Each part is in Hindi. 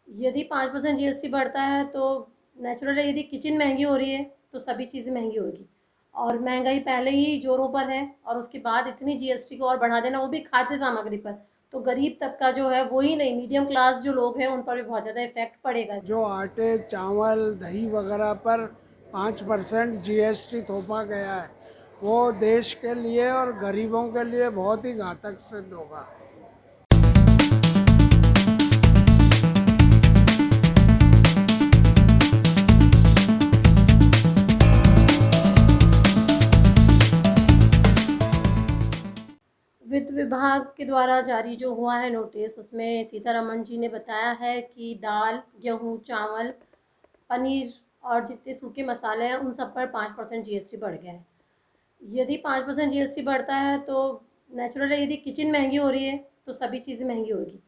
यदि 5% जीएसटी बढ़ता है तो नेचुरली यदि किचन महंगी हो रही है तो सभी चीज़ें महंगी होगी। और महंगाई पहले ही ज़ोरों पर है और उसके बाद इतनी जीएसटी को और बढ़ा देना, वो भी खाद्य सामग्री पर, तो गरीब तबका जो है वो ही नहीं, मीडियम क्लास जो लोग हैं उन पर भी बहुत ज़्यादा इफेक्ट पड़ेगा। जो आटे, चावल, दही वगैरह पर 5% जीएसटी थोपा गया है, वो देश के लिए और गरीबों के लिए बहुत ही घातक सिद्ध होगा। वित्त विभाग के द्वारा जारी जो हुआ है नोटिस, उसमें सीतारमण जी ने बताया है कि दाल, गेहूँ, चावल, पनीर और जितने सूखे मसाले हैं उन सब पर 5% जीएसटी बढ़ गया है। यदि 5% जीएसटी बढ़ता है तो नेचुरली यदि किचन महंगी हो रही है तो सभी चीज़ें महंगी होगी।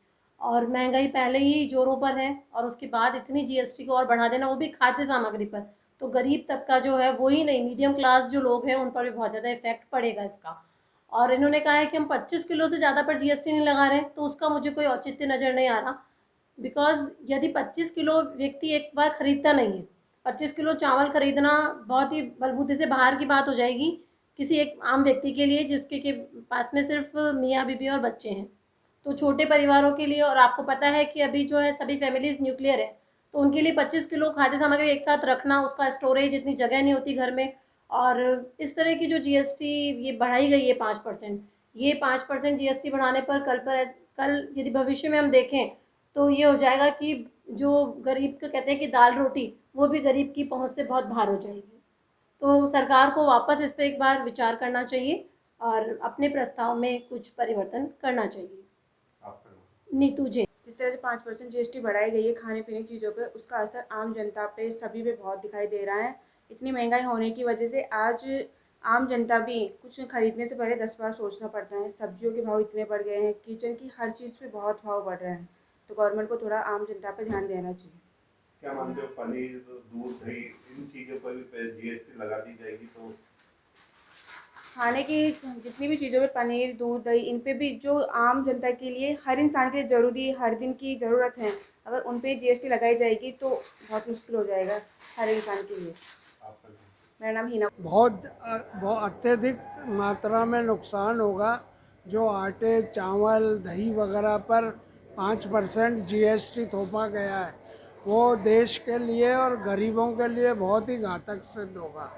और महंगाई पहले ही ज़ोरों पर है और उसके बाद इतनी जीएसटी को और बढ़ा देना, वो भी खाद्य सामग्री पर, तो गरीब तबका जो है वो ही नहीं, मीडियम क्लास जो लोग हैं उन पर भी बहुत ज़्यादा इफेक्ट पड़ेगा इसका। और इन्होंने कहा है कि हम 25 किलो से ज़्यादा पर जीएसटी नहीं लगा रहे हैं, तो उसका मुझे कोई औचित्य नज़र नहीं आ रहा। बिकॉज़ यदि 25 किलो व्यक्ति एक बार खरीदता नहीं है, 25 किलो चावल खरीदना बहुत ही बलबूते से बाहर की बात हो जाएगी किसी एक आम व्यक्ति के लिए, जिसके के पास में सिर्फ मियाँ बीबी और बच्चे हैं। तो छोटे परिवारों के लिए, और आपको पता है कि अभी जो है सभी फैमिलीज न्यूक्लियर है, तो उनके लिए 25 किलो खाद्य सामग्री एक साथ रखना, उसका स्टोरेज, इतनी जगह नहीं होती घर में। और इस तरह की जो जीएसटी ये बढ़ाई गई है 5%, ये 5% जीएसटी बढ़ाने पर कल यदि भविष्य में हम देखें तो ये हो जाएगा कि जो गरीब को कहते हैं कि दाल रोटी, वो भी गरीब की पहुंच से बहुत बाहर हो जाएगी। तो सरकार को वापस इस पे एक बार विचार करना चाहिए और अपने प्रस्ताव में कुछ परिवर्तन करना चाहिए। नीतू जैन। जिस तरह से 5% जीएसटी बढ़ाई गई है खाने पीने की चीज़ों पे, उसका असर आम जनता पे सभी पे बहुत दिखाई दे रहा है। इतनी महंगाई होने की वजह से आज आम जनता भी कुछ खरीदने से पहले 10 बार सोचना पड़ता है। सब्जियों के भाव इतने बढ़ गए हैं, किचन की हर चीज़ पे बहुत भाव बढ़ रहे हैं, तो गवर्नमेंट को थोड़ा आम जनता पे ध्यान देना चाहिए। क्या मानते हो, पनीर, दूध, दही, इन चीज़ों पर भी जीएसटी लगा दी जाएगी तो? खाने की जितनी भी चीज़ों पे पनीर, दूध, दही, इन पे भी जो आम जनता के लिए, हर इंसान के लिए ज़रूरी, हर दिन की ज़रूरत है, अगर उन पे जीएसटी लगाई जाएगी तो बहुत मुश्किल हो जाएगा हर इंसान के लिए। आपका मेरा नाम हिना। बहुत अत्यधिक मात्रा में नुकसान होगा। जो आटे, चावल, दही वगैरह पर 5% जीएसटी थोपा गया है, वो देश के लिए और गरीबों के लिए बहुत ही घातक सिद्ध होगा।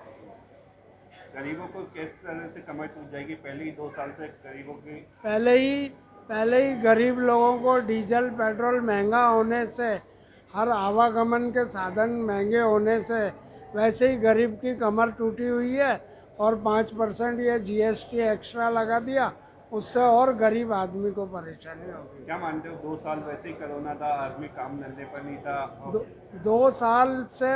गरीबों को किस तरह से कमाई टूट जाएगी? पहले ही 2 साल से गरीबों की। पहले ही गरीब लोगों को डीजल पेट्रोल महंगा होने से, हर आवागमन के साधन महंगे होने से, वैसे ही गरीब की कमर टूटी हुई है। और 5% ये जीएसटी एक्स्ट्रा लगा दिया, उससे और गरीब आदमी को परेशानी होगी। क्या मानते हो, 2 साल वैसे ही कोरोना था, आदमी काम धंधे पर नहीं था दो, 2 साल से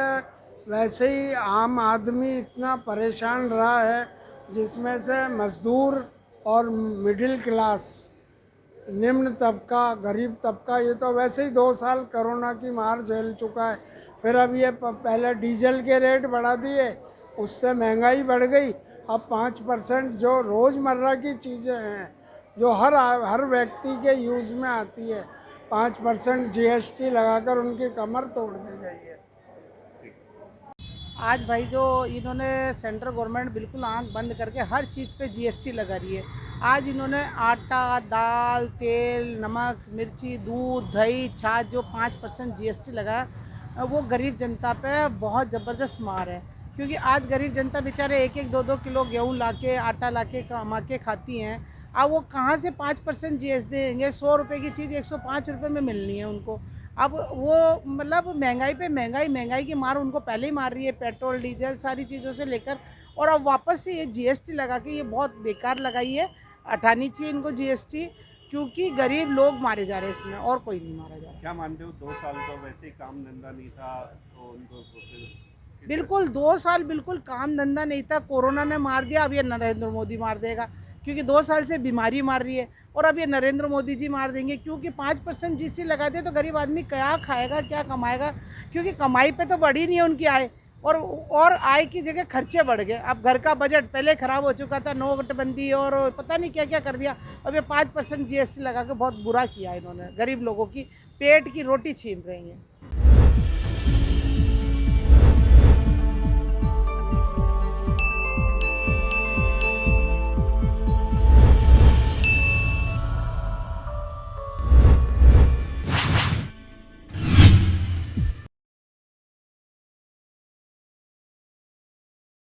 वैसे ही आम आदमी इतना परेशान रहा है, जिसमें से मजदूर और मिडिल क्लास, निम्न तबका, गरीब तबका, ये तो वैसे ही 2 साल कोरोना की मार झेल चुका है। फिर अब ये पहले डीजल के रेट बढ़ा दिए, उससे महंगाई बढ़ गई। अब 5% जो रोज़मर्रा की चीज़ें हैं, जो हर व्यक्ति के यूज़ में आती है, 5% जीएसटी लगाकर उनकी कमर तोड़ दी गई है। आज भाई जो इन्होंने सेंट्रल गवर्नमेंट बिल्कुल आंख बंद करके हर चीज़ पे जीएसटी लगा रही है। आज इन्होंने आटा, दाल, तेल, नमक, मिर्ची, दूध, दही, छाछ जो 5% जीएसटी लगा, वो गरीब जनता पे बहुत ज़बरदस्त मार है। क्योंकि आज गरीब जनता बेचारे 1-1, 2-2 किलो गेहूँ लाके, आटा लाके कमा के खाती हैं। अब वो कहाँ से 5% जीएसटी देंगे? 100 रुपये की चीज़ 105 रुपये में मिलनी है उनको। अब वो मतलब महंगाई पे महंगाई की मार उनको पहले ही मार रही है, पेट्रोल, डीजल, सारी चीज़ों से लेकर। और अब वापस से ये जीएसटी लगा के ये बहुत बेकार लगाई है। हटानी चाहिए इनको जीएसटी, क्योंकि गरीब लोग मारे जा रहे हैं इसमें, और कोई नहीं मारा जा रहा। क्या मानते हो, 2 साल तो वैसे ही काम धंधा नहीं था, तो उनको तो फिर बिल्कुल 2 साल बिल्कुल काम धंधा नहीं था, कोरोना ने मार दिया। अब ये नरेंद्र मोदी मार देगा, क्योंकि 2 साल से बीमारी मार रही है। और अब ये नरेंद्र मोदी जी मार देंगे, क्योंकि 5% जीएसटी लगा दे तो गरीब आदमी क्या खाएगा, क्या कमाएगा? क्योंकि कमाई पे तो बढ़ी नहीं है उनकी आय, और आय की जगह खर्चे बढ़ गए। अब घर का बजट पहले ख़राब हो चुका था, नोटबंदी और पता नहीं क्या क्या कर दिया। अब ये 5% GST लगा के बहुत बुरा किया इन्होंने, गरीब लोगों की पेट की रोटी छीन रही हैं।